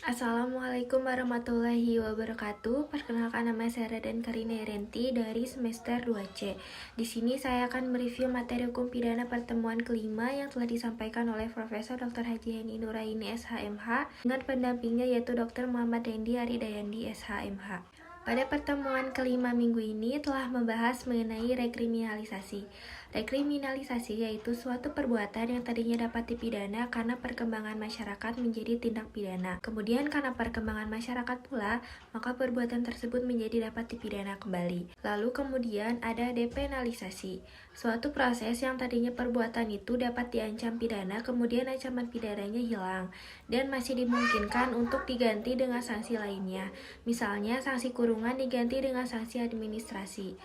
Assalamualaikum warahmatullahi wabarakatuh. Perkenalkan, nama saya Raden Karina Renti dari semester 2C. Di sini saya akan mereview materi hukum pidana pertemuan kelima yang telah disampaikan oleh Profesor Dr. Haji Heni Nuraini SHMH dengan pendampingnya yaitu Dr. Muhammad Dendi Aridayandi SHMH. Pada pertemuan kelima minggu ini telah membahas mengenai rekriminalisasi. Rekriminalisasi yaitu suatu perbuatan yang tadinya dapat dipidana karena perkembangan masyarakat menjadi tindak pidana. Kemudian karena perkembangan masyarakat pula, maka perbuatan tersebut menjadi dapat dipidana kembali. Lalu kemudian ada depenalisasi. Suatu proses yang tadinya perbuatan itu dapat diancam pidana, kemudian ancaman pidananya hilang dan masih dimungkinkan untuk diganti dengan sanksi lainnya. Misalnya sanksi kurungan diganti dengan sanksi administrasi.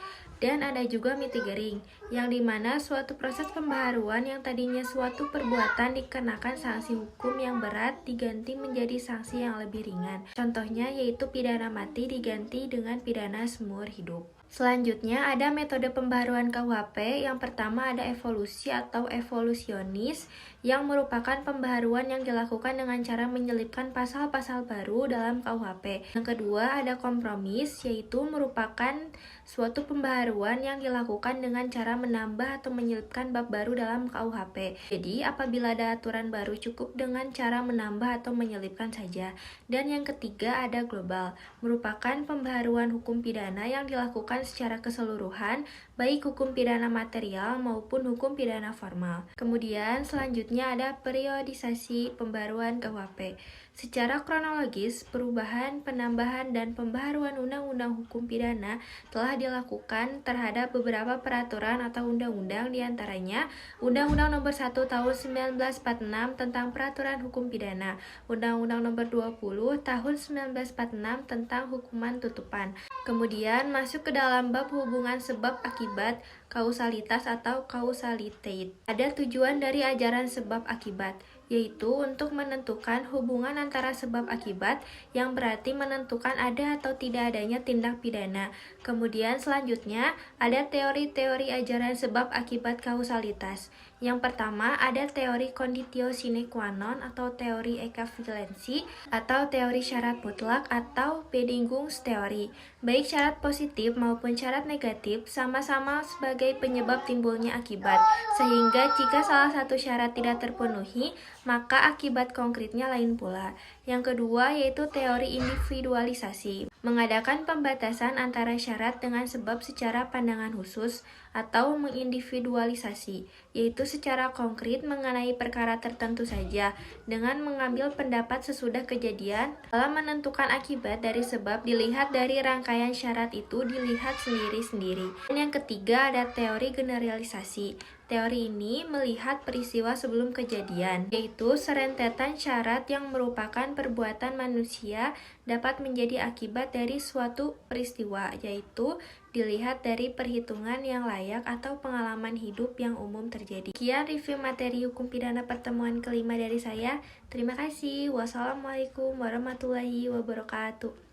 Dan ada juga mitigering, yang dimana suatu proses pembaharuan yang tadinya suatu perbuatan dikenakan sanksi hukum yang berat diganti menjadi sanksi yang lebih ringan. Contohnya yaitu pidana mati diganti dengan pidana seumur hidup. Selanjutnya ada metode pembaharuan KUHP. Yang pertama ada evolusi atau evolusionis, yang merupakan pembaharuan yang dilakukan dengan cara menyelipkan pasal-pasal baru dalam KUHP. Yang kedua ada kompromis, yaitu merupakan suatu pembaharuan yang dilakukan dengan cara menambah atau menyelipkan bab baru dalam KUHP. Jadi apabila ada aturan baru cukup dengan cara menambah atau menyelipkan saja. Dan yang ketiga ada global, merupakan pembaharuan hukum pidana yang dilakukan secara keseluruhan, baik hukum pidana material maupun hukum pidana formal. Kemudian selanjutnya ada periodisasi pembaruan KUHP. Secara kronologis, perubahan, penambahan, dan pembaharuan undang-undang hukum pidana telah dilakukan terhadap beberapa peraturan atau undang-undang, diantaranya Undang-Undang Nomor 1 Tahun 1946 tentang Peraturan Hukum Pidana, Undang-Undang Nomor 20 Tahun 1946 tentang Hukuman Tutupan. Kemudian masuk ke dalam bab hubungan sebab akibat, kausalitas atau causalitate. Ada tujuan dari ajaran sebab akibat, yaitu untuk menentukan hubungan antara sebab akibat, yang berarti menentukan ada atau tidak adanya tindak pidana. Kemudian selanjutnya ada teori-teori ajaran sebab akibat kausalitas. Yang pertama ada teori conditio sine qua non atau teori ekavivalensi atau teori syarat mutlak atau Bedingung's teori. Baik syarat positif maupun syarat negatif sama-sama sebagai penyebab timbulnya akibat, sehingga jika salah satu syarat tidak terpenuhi, maka akibat konkretnya lain pula. Yang kedua yaitu teori individualisasi, mengadakan pembatasan antara syarat dengan sebab secara pandangan khusus, atau mengindividualisasi, yaitu secara konkret mengenai perkara tertentu saja, dengan mengambil pendapat sesudah kejadian. Dalam menentukan akibat dari sebab dilihat dari rangkaian syarat itu dilihat sendiri-sendiri. Dan yang ketiga ada teori generalisasi. Teori ini melihat peristiwa sebelum kejadian, yaitu serentetan syarat yang merupakan perbuatan manusia dapat menjadi akibat dari suatu peristiwa, yaitu dilihat dari perhitungan yang layak atau pengalaman hidup yang umum terjadi. Sekian review materi hukum pidana pertemuan kelima dari saya. Terima kasih. Wassalamualaikum warahmatullahi wabarakatuh.